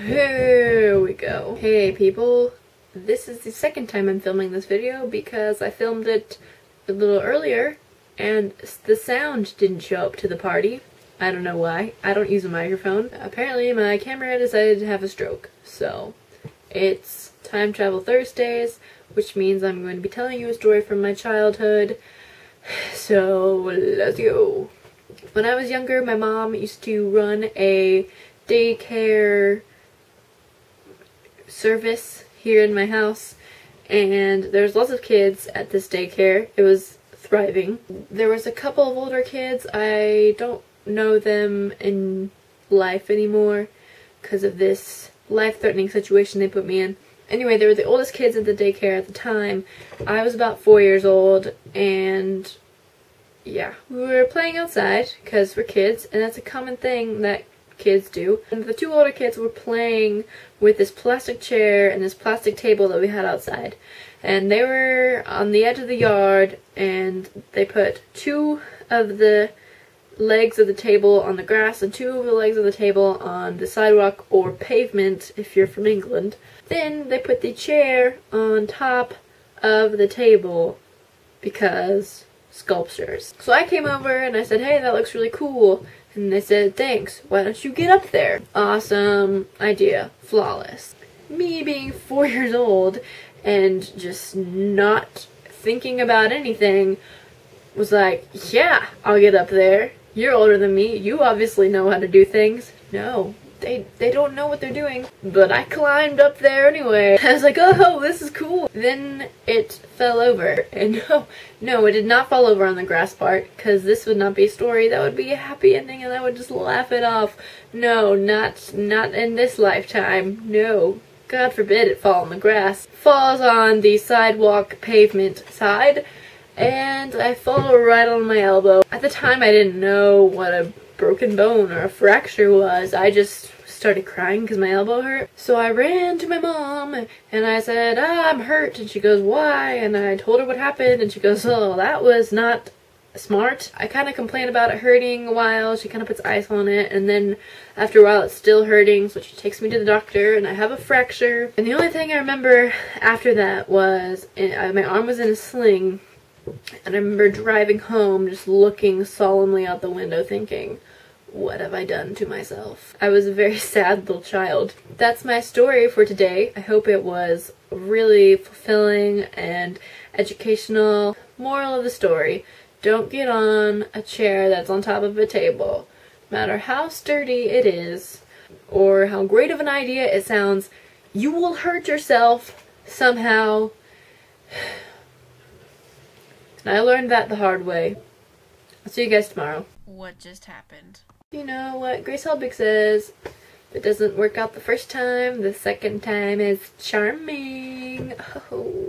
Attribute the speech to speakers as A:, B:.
A: Here we go. Hey people, this is the second time I'm filming this video because I filmed it a little earlier and the sound didn't show up to the party. I don't know why. I don't use a microphone. Apparently my camera decided to have a stroke. So it's Time Travel Thursdays, which means I'm going to be telling you a story from my childhood. So let's go. When I was younger, my mom used to run a daycare service here in my house, and there's lots of kids at this daycare. It was thriving. There was a couple of older kids. I don't know them in life anymore because of this life-threatening situation they put me in. Anyway, they were the oldest kids at the daycare at the time. I was about 4 years old, and yeah, we were playing outside because we're kids, and that's a common thing that kids do. And the two older kids were playing with this plastic chair and this plastic table that we had outside. And they were on the edge of the yard, and they put two of the legs of the table on the grass and two of the legs of the table on the sidewalk or pavement if you're from England. Then they put the chair on top of the table because sculptures. So I came over and I said, hey, that looks really cool. And they said, thanks, why don't you get up there? Awesome idea. Flawless. Me being 4 years old and just not thinking about anything was like, yeah, I'll get up there. You're older than me. You obviously know how to do things. No, they don't know what they're doing. But I climbed up there anyway. I was like, oh, this is cool. Then it fell over. And no, it did not fall over on the grass part, because this would not be a story. That would be a happy ending and I would just laugh it off. No, not in this lifetime. No. God forbid it fall on the grass. Falls on the sidewalk pavement side, and I fall right on my elbow. At the time I didn't know what a broken bone or a fracture was. I just started crying because my elbow hurt. So I ran to my mom and I said, I'm hurt. And she goes, why? And I told her what happened, and she goes, oh, that was not smart. I kind of complained about it hurting a while. She kind of puts ice on it, and then after a while it's still hurting, so she takes me to the doctor and I have a fracture. And the only thing I remember after that was my arm was in a sling, and I remember driving home just looking solemnly out the window thinking, what have I done to myself? I was a very sad little child. That's my story for today. I hope it was really fulfilling and educational. Moral of the story, don't get on a chair that's on top of a table. No matter how sturdy it is, or how great of an idea it sounds, you will hurt yourself somehow. And I learned that the hard way. I'll see you guys tomorrow.
B: What just happened?
A: You know what Grace Helbig says, if it doesn't work out the first time, the second time is charming. Oh.